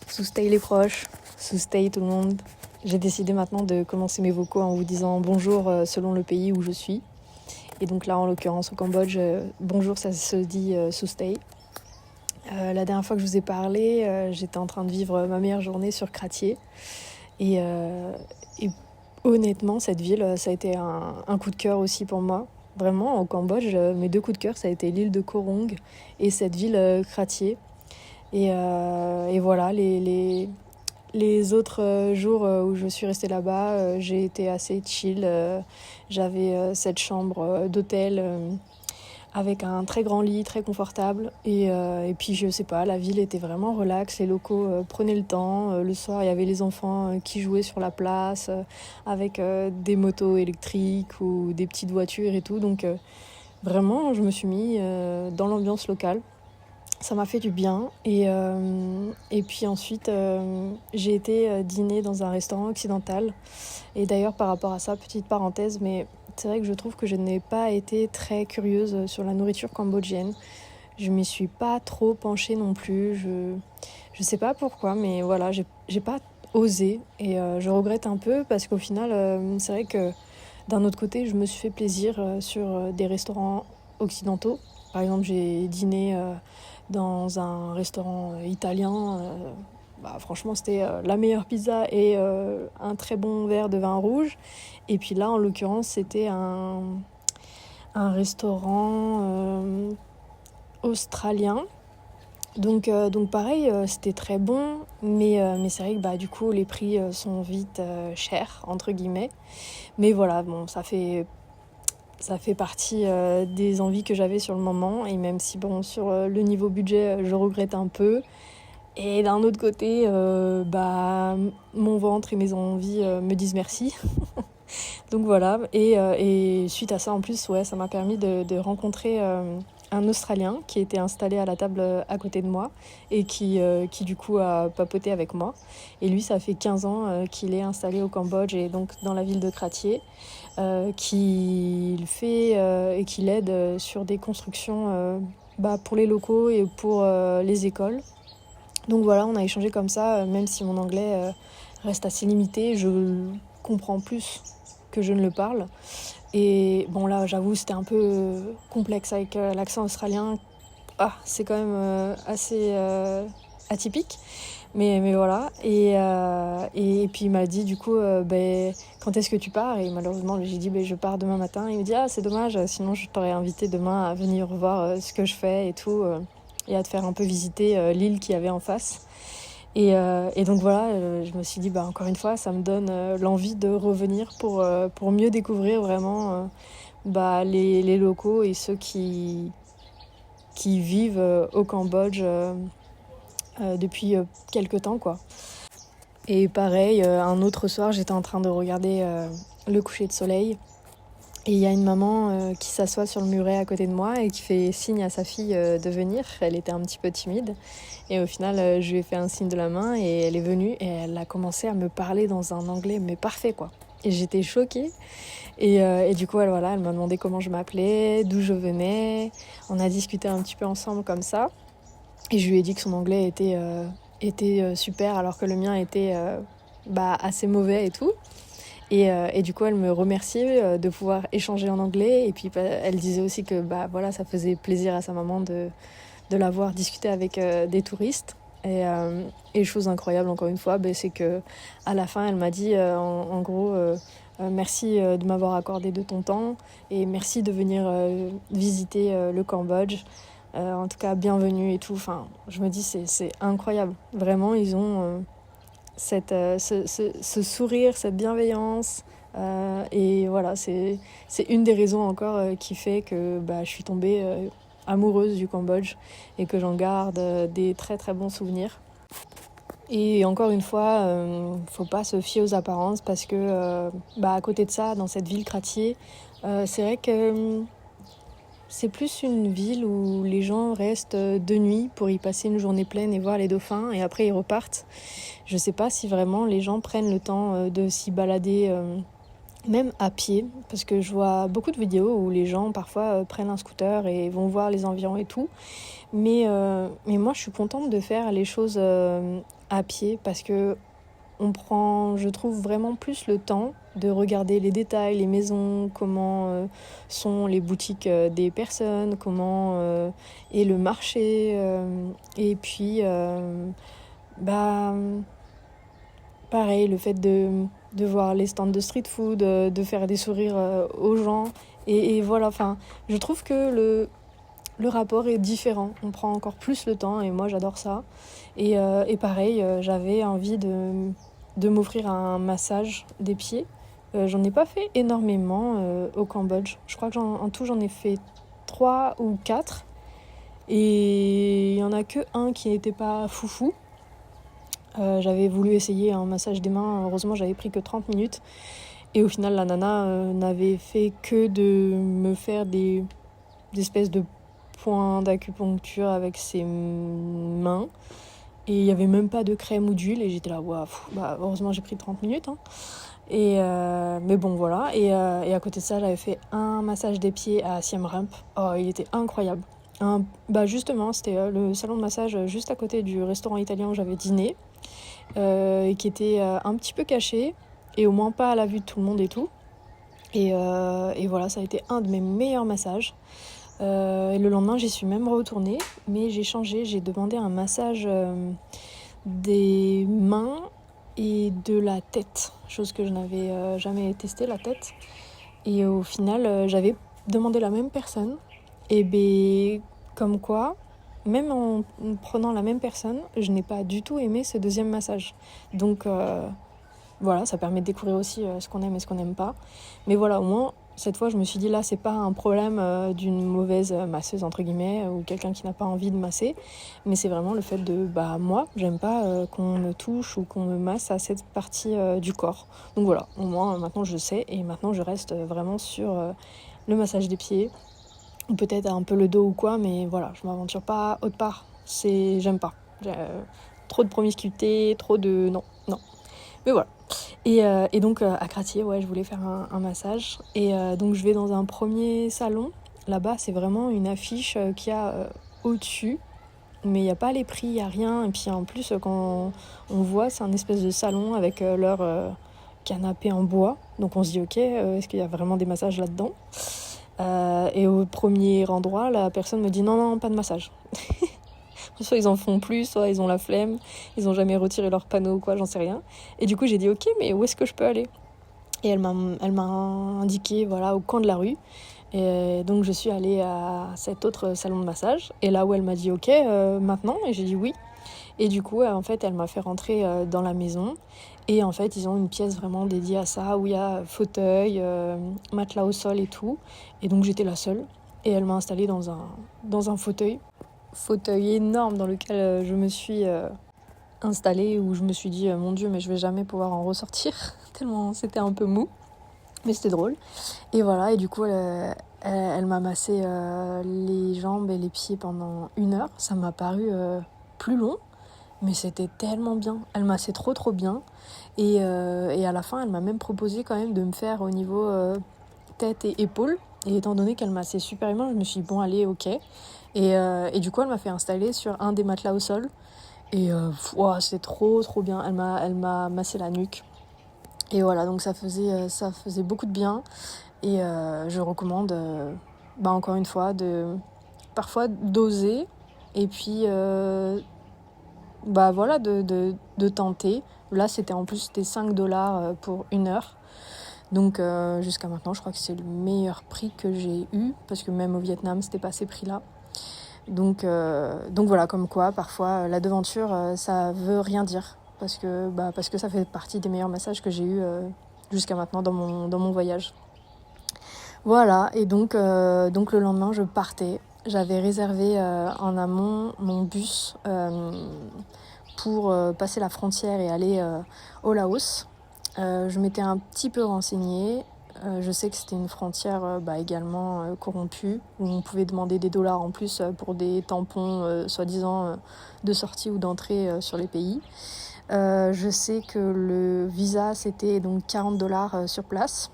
Soustay les proches, soustay tout le monde. J'ai décidé maintenant de commencer mes vocaux en vous disant bonjour selon le pays où je suis. Et donc là, en l'occurrence, au Cambodge, bonjour, ça se dit soustay. La dernière fois que je vous ai parlé, j'étais en train de vivre ma meilleure journée sur Kratie. Et honnêtement, cette ville, ça a été un coup de cœur aussi pour moi. Vraiment, au Cambodge, mes deux coups de cœur, ça a été l'île de Koh Rong et cette ville Kratie. Et voilà, les autres jours où je suis restée là-bas, j'ai été assez chill. J'avais cette chambre d'hôtel avec un très grand lit, très confortable. Et puis, je sais pas, la ville était vraiment relax. Les locaux prenaient le temps. Le soir, il y avait les enfants qui jouaient sur la place avec des motos électriques ou des petites voitures et tout. Donc, vraiment, je me suis mis dans l'ambiance locale. Ça m'a fait du bien et puis ensuite j'ai été dîner dans un restaurant occidental et d'ailleurs par rapport à ça, petite parenthèse, mais c'est vrai que je trouve que je n'ai pas été très curieuse sur la nourriture cambodgienne. Je m'y suis pas trop penchée non plus, je sais pas pourquoi, mais voilà, j'ai pas osé et je regrette un peu parce qu'au final c'est vrai que d'un autre côté je me suis fait plaisir sur des restaurants occidentaux. Par exemple, j'ai dîné dans un restaurant italien. Franchement, c'était la meilleure pizza et un très bon verre de vin rouge. Et puis là, en l'occurrence, c'était un restaurant australien. Donc pareil, c'était très bon, mais c'est vrai que du coup, les prix sont vite chers, entre guillemets. Mais voilà, bon, ça fait partie des envies que j'avais sur le moment, et même si bon, sur le niveau budget je regrette un peu, et d'un autre côté mon ventre et mes envies me disent merci. Donc voilà, et suite à ça en plus, ouais, ça m'a permis de rencontrer un Australien qui était installé à la table à côté de moi et qui du coup a papoté avec moi. Et lui, ça fait 15 ans qu'il est installé au Cambodge et donc dans la ville de Kratie, qu'il fait et qu'il aide sur des constructions pour les locaux et pour les écoles. Donc voilà, on a échangé comme ça, même si mon anglais reste assez limité, je comprends plus que je ne le parle. Et bon là, j'avoue, c'était un peu complexe avec l'accent australien. C'est quand même assez atypique. Mais voilà. Et puis il m'a dit du coup, quand est-ce que tu pars? Et malheureusement, j'ai dit, je pars demain matin. Il me dit, c'est dommage, sinon je t'aurais invité demain à venir voir ce que je fais et tout, et à te faire un peu visiter l'île qu'il y avait en face. Et donc voilà, je me suis dit, encore une fois, ça me donne l'envie de revenir pour mieux découvrir vraiment les locaux et ceux qui vivent au Cambodge depuis quelques temps, quoi. Et pareil, un autre soir, j'étais en train de regarder le coucher de soleil. Et il y a une maman qui s'assoit sur le muret à côté de moi et qui fait signe à sa fille de venir. Elle était un petit peu timide. Et au final, je lui ai fait un signe de la main et elle est venue et elle a commencé à me parler dans un anglais, mais parfait, quoi. Et j'étais choquée. Et du coup, elle m'a demandé comment je m'appelais, d'où je venais. On a discuté un petit peu ensemble comme ça. Et je lui ai dit que son anglais était super alors que le mien était assez mauvais et tout. Et du coup, elle me remerciait de pouvoir échanger en anglais. Et puis, elle disait aussi que ça faisait plaisir à sa maman de la voir discuter avec des touristes. Et chose incroyable, encore une fois, c'est que à la fin, elle m'a dit en gros merci de m'avoir accordé de ton temps et merci de venir visiter le Cambodge. En tout cas, bienvenue et tout. Enfin, je me dis, c'est incroyable. Vraiment, ils ont ce sourire, cette bienveillance. Et voilà, c'est une des raisons encore qui fait que je suis tombée amoureuse du Cambodge et que j'en garde des très très bons souvenirs. Et encore une fois, faut pas se fier aux apparences parce que à côté de ça, dans cette ville Kratie, c'est vrai que c'est plus une ville où les gens restent de nuit pour y passer une journée pleine et voir les dauphins et après ils repartent. Je sais pas si vraiment les gens prennent le temps de s'y balader même à pied, parce que je vois beaucoup de vidéos où les gens parfois prennent un scooter et vont voir les environs et tout. Mais moi je suis contente de faire les choses à pied parce que on prend, je trouve, vraiment plus le temps de regarder les détails, les maisons, comment sont les boutiques des personnes, comment est le marché. Et puis, bah, pareil, le fait de voir les stands de street food, de faire des sourires aux gens. Et voilà, enfin, je trouve que le rapport est différent. On prend encore plus le temps et moi, j'adore ça. Et pareil, j'avais envie de m'offrir un massage des pieds. J'en ai pas fait énormément au Cambodge. Je crois que en tout, j'en ai fait 3 ou 4. Et il y en a que un qui n'était pas foufou. J'avais voulu essayer un massage des mains. Heureusement, j'avais pris que 30 minutes. Et au final, la nana n'avait fait que de me faire des espèces de points d'acupuncture avec ses mains. Et il n'y avait même pas de crème ou d'huile. Et j'étais là, waouh, bah, heureusement, j'ai pris 30 minutes. Hein. Mais bon, voilà. Et à côté de ça, j'avais fait un massage des pieds à Siem Reap. Oh, il était incroyable. Bah justement, c'était le salon de massage juste à côté du restaurant italien où j'avais dîné. Qui était un petit peu caché. Et au moins pas à la vue de tout le monde et tout. Et voilà, ça a été un de mes meilleurs massages. Et le lendemain, j'y suis même retournée. Mais j'ai changé, j'ai demandé un massage des mains et de la tête, chose que je n'avais jamais testé, la tête. Et au final, j'avais demandé la même personne. Et ben, comme quoi, même en prenant la même personne, je n'ai pas du tout aimé ce deuxième massage. Donc voilà, ça permet de découvrir aussi ce qu'on aime et ce qu'on n'aime pas. Mais voilà, au moins, cette fois, je me suis dit, là, c'est pas un problème d'une mauvaise masseuse, entre guillemets, ou quelqu'un qui n'a pas envie de masser. Mais c'est vraiment le fait de, bah, moi, j'aime pas qu'on me touche ou qu'on me masse à cette partie du corps. Donc voilà, au moins, maintenant, je sais. Et maintenant, je reste vraiment sur le massage des pieds. Ou peut-être un peu le dos ou quoi, mais voilà, je m'aventure pas autre part. J'aime pas. Trop de promiscuité, trop de... Non, non. Mais voilà. Et donc à Crattier, ouais, je voulais faire un massage. Et donc je vais dans un premier salon. Là-bas, c'est vraiment une affiche qu'il y a au-dessus. Mais il n'y a pas les prix, il n'y a rien. Et puis en plus, quand on voit, c'est un espèce de salon avec leur canapé en bois. Donc on se dit, ok, est-ce qu'il y a vraiment des massages là-dedans ? Et au premier endroit, la personne me dit, non, pas de massage. Soit ils en font plus, soit ils ont la flemme, ils ont jamais retiré leur panneau ou quoi, j'en sais rien. Et du coup, j'ai dit ok, mais où est-ce que je peux aller ? Et elle m'a indiqué, voilà, au coin de la rue. Et donc je suis allée à cet autre salon de massage. Et là où elle m'a dit ok, maintenant, et j'ai dit oui. Et du coup, en fait, elle m'a fait rentrer dans la maison. Et en fait, ils ont une pièce vraiment dédiée à ça, où il y a fauteuil, matelas au sol et tout. Et donc j'étais la seule. Et elle m'a installée dans un fauteuil énorme dans lequel je me suis installée, où je me suis dit mon Dieu, mais je vais jamais pouvoir en ressortir tellement c'était un peu mou, mais c'était drôle. Et voilà, et du coup elle m'a massé les jambes et les pieds pendant 1 heure. Ça m'a paru plus long, mais c'était tellement bien. Elle massait trop bien. Et à la fin, elle m'a même proposé quand même de me faire au niveau tête et épaules. Et étant donné qu'elle massait super bien, je me suis dit bon allez, ok. Et du coup, elle m'a fait installer sur un des matelas au sol. Et wow, c'était trop bien. Elle m'a massé la nuque. Et voilà, donc ça faisait beaucoup de bien. Et je recommande, encore une fois, parfois d'oser. Et puis, voilà, de tenter. Là, c'était 5$ pour 1 heure. Donc jusqu'à maintenant, je crois que c'est le meilleur prix que j'ai eu. Parce que même au Vietnam, c'était pas ces prix-là. Donc voilà, comme quoi parfois la devanture ça veut rien dire parce que ça fait partie des meilleurs massages que j'ai eu jusqu'à maintenant dans mon voyage. Voilà, et donc le lendemain je partais. J'avais réservé en amont mon bus pour passer la frontière et aller au Laos. Je m'étais un petit peu renseignée. Je sais que c'était une frontière également corrompue, où on pouvait demander des dollars en plus pour des tampons soi-disant de sortie ou d'entrée sur les pays. Je sais que le visa c'était donc 40$ sur place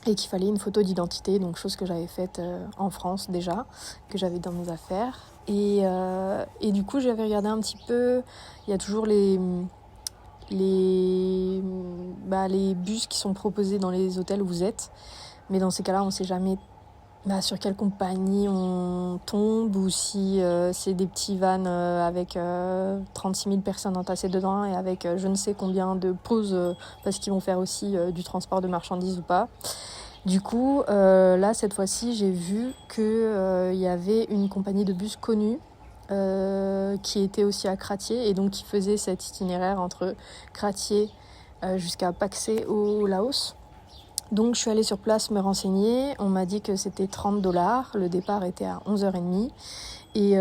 et qu'il fallait une photo d'identité, donc chose que j'avais faite en France déjà, que j'avais dans mes affaires. Et du coup, j'avais regardé un petit peu. Il y a toujours les bus qui sont proposés dans les hôtels où vous êtes. Mais dans ces cas-là, on ne sait jamais sur quelle compagnie on tombe ou si c'est des petits vans avec 36 000 personnes entassées dedans et avec je ne sais combien de pauses parce qu'ils vont faire aussi du transport de marchandises ou pas. Du coup, là, cette fois-ci, j'ai vu qu'il y avait une compagnie de bus connue qui était aussi à Kratie et donc qui faisait cet itinéraire entre Kratie jusqu'à Paksé au Laos. Donc je suis allée sur place me renseigner, on m'a dit que c'était $30, le départ était à 11h30 et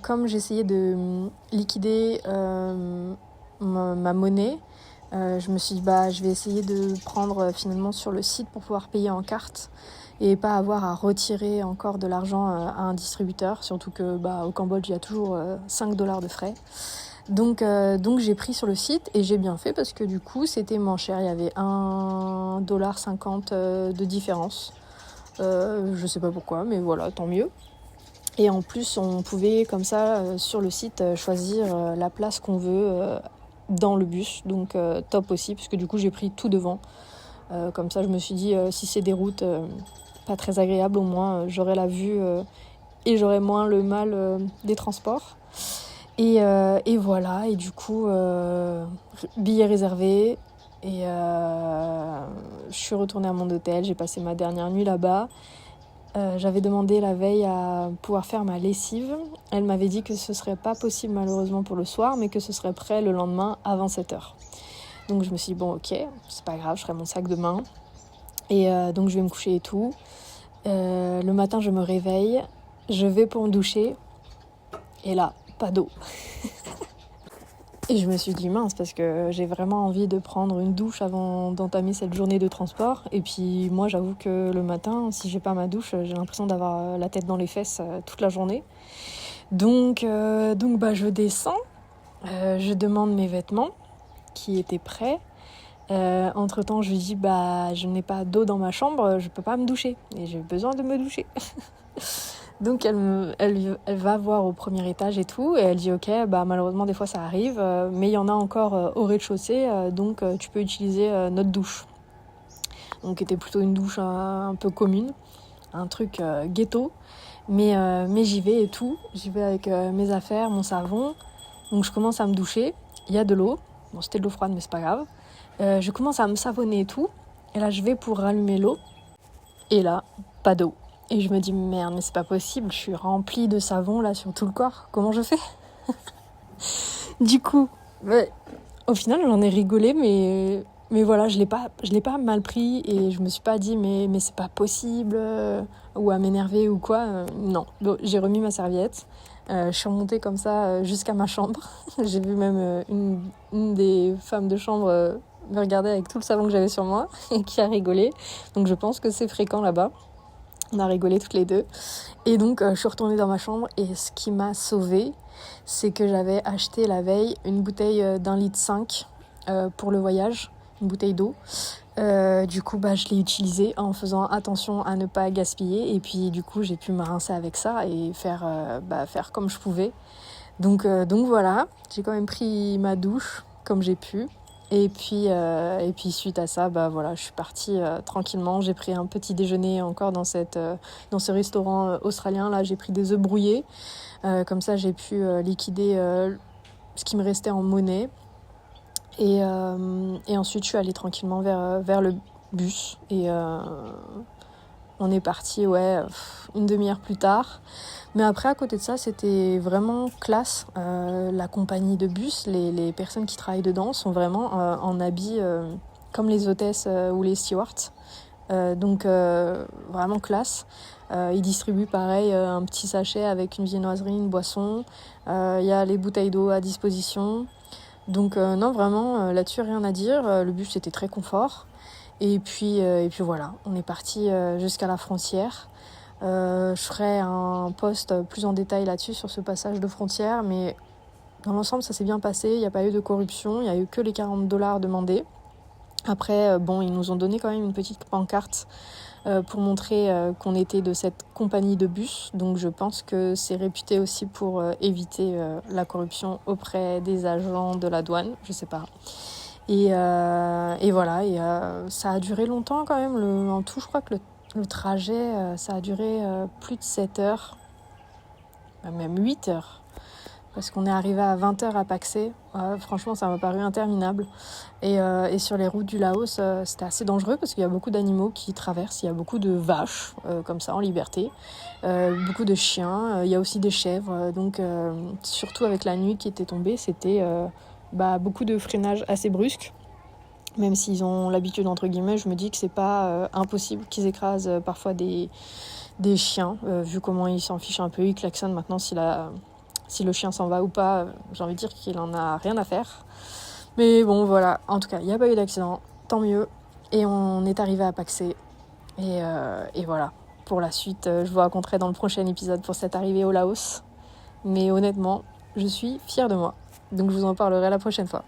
comme j'essayais de liquider ma monnaie, je me suis dit je vais essayer de prendre finalement sur le site pour pouvoir payer en carte et pas avoir à retirer encore de l'argent à un distributeur, surtout que au Cambodge il y a toujours $5 de frais. Donc j'ai pris sur le site et j'ai bien fait parce que du coup c'était moins cher, il y avait $1,50 de différence. Je sais pas pourquoi, mais voilà, tant mieux. Et en plus on pouvait comme ça sur le site choisir la place qu'on veut dans le bus, donc top aussi parce que du coup j'ai pris tout devant. Comme ça je me suis dit si c'est des routes pas très agréables, au moins j'aurai la vue et j'aurai moins le mal des transports. Et voilà, et du coup, billet réservé, et je suis retournée à mon hôtel, j'ai passé ma dernière nuit là-bas. J'avais demandé la veille à pouvoir faire ma lessive. Elle m'avait dit que ce serait pas possible malheureusement pour le soir, mais que ce serait prêt le lendemain avant 7h. Donc je me suis dit, bon ok, c'est pas grave, je ferai mon sac demain. Et donc je vais me coucher et tout. Le matin, je me réveille, je vais pour me doucher, et là, pas d'eau. Et je me suis dit mince parce que j'ai vraiment envie de prendre une douche avant d'entamer cette journée de transport. Et puis moi j'avoue que le matin, si j'ai pas ma douche, j'ai l'impression d'avoir la tête dans les fesses toute la journée. Donc je descends, je demande mes vêtements qui étaient prêts. Entre temps je lui dis je n'ai pas d'eau dans ma chambre, je peux pas me doucher et j'ai besoin de me doucher. Donc elle va voir au premier étage et tout, et elle dit ok, malheureusement des fois ça arrive, mais il y en a encore au rez-de-chaussée, donc tu peux utiliser notre douche. Donc c'était plutôt une douche un peu commune, un truc ghetto, mais j'y vais et tout, j'y vais avec mes affaires, mon savon, donc je commence à me doucher, il y a de l'eau, bon c'était de l'eau froide mais c'est pas grave, je commence à me savonner et tout, et là je vais pour rallumer l'eau, et là, pas d'eau. Et je me dis, merde, mais c'est pas possible, je suis remplie de savon là sur tout le corps, comment je fais? Du coup, au final j'en ai rigolé, mais voilà, je l'ai pas mal pris et je me suis pas dit, mais c'est pas possible, ou à m'énerver ou quoi, non. Donc, j'ai remis ma serviette, je suis remontée comme ça jusqu'à ma chambre, j'ai vu même une des femmes de chambre me regarder avec tout le savon que j'avais sur moi et qui a rigolé, donc je pense que c'est fréquent là-bas. On a rigolé toutes les deux. Et donc, je suis retournée dans ma chambre. Et ce qui m'a sauvée, c'est que j'avais acheté la veille une bouteille d'1,5 litre pour le voyage. Une bouteille d'eau. Du coup, je l'ai utilisée en faisant attention à ne pas gaspiller. Et puis, du coup, j'ai pu me rincer avec ça et faire comme je pouvais. Donc voilà, j'ai quand même pris ma douche comme j'ai pu. Et puis suite à ça, je suis partie tranquillement. J'ai pris un petit déjeuner encore dans ce restaurant australien. Là, j'ai pris des œufs brouillés. Comme ça, j'ai pu liquider ce qui me restait en monnaie. Et ensuite, je suis allée tranquillement vers le bus. Et on est parti, une demi-heure plus tard. Mais après, à côté de ça, c'était vraiment classe. La compagnie de bus, les personnes qui travaillent dedans sont vraiment en habits comme les hôtesses ou les stewards. Donc, vraiment classe. Ils distribuent pareil un petit sachet avec une viennoiserie, une boisson. Il y a les bouteilles d'eau à disposition. Donc, non, vraiment, là-dessus, rien à dire. Le bus était très confort. Et puis voilà, on est parti jusqu'à la frontière. Je ferai un post plus en détail là-dessus sur ce passage de frontière, mais dans l'ensemble ça s'est bien passé, il n'y a pas eu de corruption, il n'y a eu que les $40 demandés. Après ils nous ont donné quand même une petite pancarte pour montrer qu'on était de cette compagnie de bus. Donc je pense que c'est réputé aussi pour éviter la corruption auprès des agents de la douane, je sais pas. Et voilà, ça a duré longtemps quand même. En tout, je crois que le trajet, ça a duré plus de 7 heures, même 8 heures. Parce qu'on est arrivé à 20h à Paksé. Franchement, ça m'a paru interminable. Et sur les routes du Laos, c'était assez dangereux parce qu'il y a beaucoup d'animaux qui traversent. Il y a beaucoup de vaches, comme ça, en liberté. Beaucoup de chiens. Il y a aussi des chèvres. Donc, surtout avec la nuit qui était tombée, c'était beaucoup de freinage assez brusque. Même s'ils ont l'habitude, entre guillemets, je me dis que c'est pas impossible qu'ils écrasent parfois des chiens. Vu comment ils s'en fichent un peu, ils klaxonnent maintenant si le chien s'en va ou pas, j'ai envie de dire qu'il en a rien à faire. Mais bon, voilà. En tout cas, il n'y a pas eu d'accident. Tant mieux. Et on est arrivé à Paksé. Et voilà. Pour la suite, je vous raconterai dans le prochain épisode pour cette arrivée au Laos. Mais honnêtement, je suis fière de moi. Donc je vous en parlerai la prochaine fois.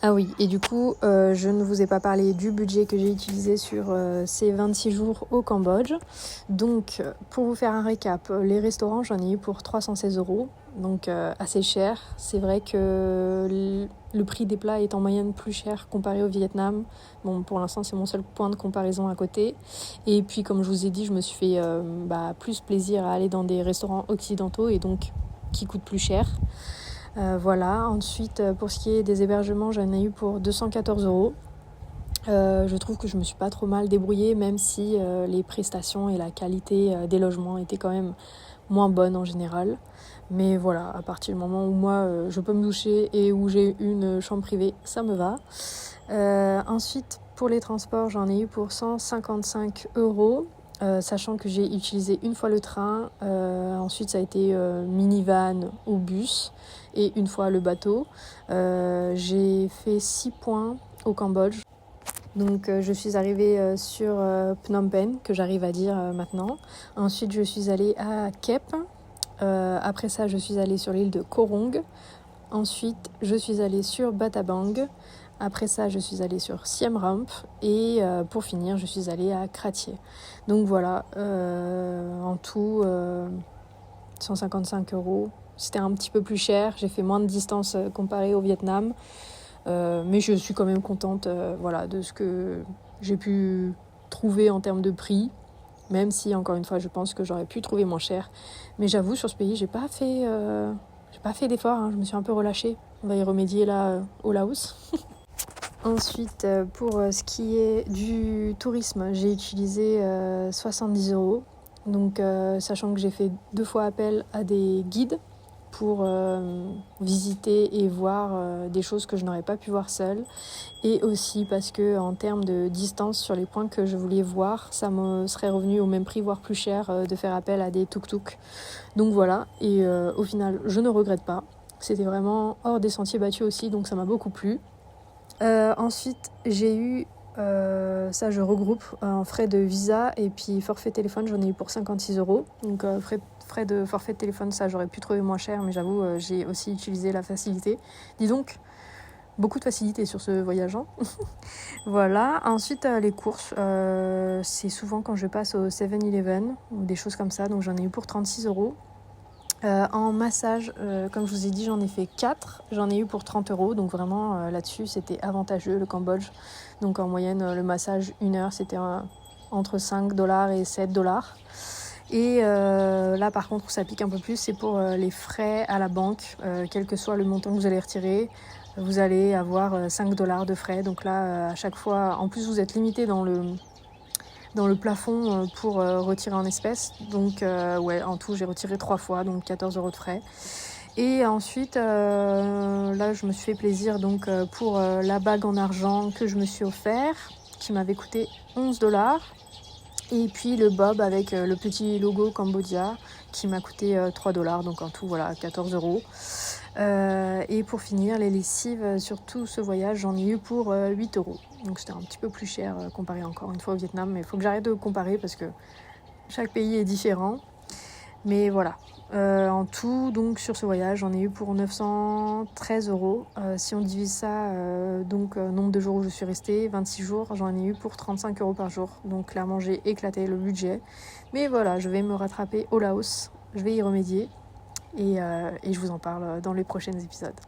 Ah oui, et du coup, je ne vous ai pas parlé du budget que j'ai utilisé sur ces 26 jours au Cambodge. Donc, pour vous faire un récap, les restaurants, j'en ai eu pour 316 €, donc assez cher. C'est vrai que le prix des plats est en moyenne plus cher comparé au Vietnam. Bon, pour l'instant, c'est mon seul point de comparaison à côté. Et puis, comme je vous ai dit, je me suis fait plus plaisir à aller dans des restaurants occidentaux et donc qui coûtent plus cher. Voilà. Ensuite, pour ce qui est des hébergements, j'en ai eu pour 214 €. Je trouve que je me suis pas trop mal débrouillée, même si les prestations et la qualité des logements étaient quand même moins bonnes en général. Mais voilà, à partir du moment où moi je peux me doucher et où j'ai une chambre privée, ça me va. Ensuite, pour les transports, j'en ai eu pour 155 €. Sachant que j'ai utilisé une fois le train, ensuite ça a été minivan ou bus et une fois le bateau. J'ai fait 6 points au Cambodge. Donc je suis arrivée sur Phnom Penh, que j'arrive à dire maintenant. Ensuite je suis allée à Kep. Après ça je suis allée sur l'île de Koh Rong. Ensuite je suis allée sur Battambang. Après ça, je suis allée sur Siem Reap et pour finir, je suis allée à Kratie. Donc voilà, en tout, 155 €. C'était un petit peu plus cher. J'ai fait moins de distance comparé au Vietnam. Mais je suis quand même contente de ce que j'ai pu trouver en termes de prix. Même si, encore une fois, je pense que j'aurais pu trouver moins cher. Mais j'avoue, sur ce pays, j'ai pas fait d'efforts. Hein. Je me suis un peu relâchée. On va y remédier là au Laos. Ensuite, pour ce qui est du tourisme, j'ai utilisé 70 €. Donc, sachant que j'ai fait 2 fois appel à des guides pour visiter et voir des choses que je n'aurais pas pu voir seule. Et aussi parce que en termes de distance sur les points que je voulais voir, ça me serait revenu au même prix, voire plus cher, de faire appel à des tuk-tuk. Donc voilà, et au final, je ne regrette pas. C'était vraiment hors des sentiers battus aussi, donc ça m'a beaucoup plu. Ensuite, j'ai eu, ça je regroupe en frais de visa et puis forfait téléphone, j'en ai eu pour 56 €. Donc frais de forfait de téléphone, ça j'aurais pu trouver moins cher, mais j'avoue, j'ai aussi utilisé la facilité. Dis donc, beaucoup de facilité sur ce voyage. Hein. Voilà. Ensuite, les courses, c'est souvent quand je passe au 7-Eleven ou des choses comme ça, donc j'en ai eu pour 36 €. En massage, comme je vous ai dit, j'en ai fait 4. J'en ai eu pour 30 €. Donc vraiment, là-dessus, c'était avantageux, le Cambodge. Donc en moyenne, le massage, 1 heure, c'était entre 5 $ et 7 $. Et là, par contre, où ça pique un peu plus, c'est pour les frais à la banque. Quel que soit le montant que vous allez retirer, vous allez avoir 5 $ de frais. Donc là, à chaque fois, en plus, vous êtes limité dans le plafond pour retirer en espèces. Donc en tout j'ai retiré 3 fois, donc 14 € de frais. Et ensuite là je me suis fait plaisir donc pour la bague en argent que je me suis offert, qui m'avait coûté 11 $. Et puis le bob avec le petit logo Cambodia qui m'a coûté 3 $. Donc en tout voilà 14 €. Et pour finir, les lessives sur tout ce voyage, j'en ai eu pour 8 €. Donc c'était un petit peu plus cher comparé encore une fois au Vietnam. Mais il faut que j'arrête de comparer parce que chaque pays est différent. Mais voilà. En tout, donc sur ce voyage, j'en ai eu pour 913 euros. Si on divise ça, nombre de jours où je suis restée, 26 jours, j'en ai eu pour 35 euros par jour. Donc clairement, j'ai éclaté le budget. Mais voilà, je vais me rattraper au Laos. Je vais y remédier. Et je vous en parle dans les prochains épisodes.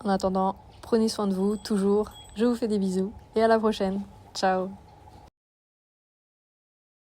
En attendant, prenez soin de vous, toujours. Je vous fais des bisous. Et à la prochaine. Ciao.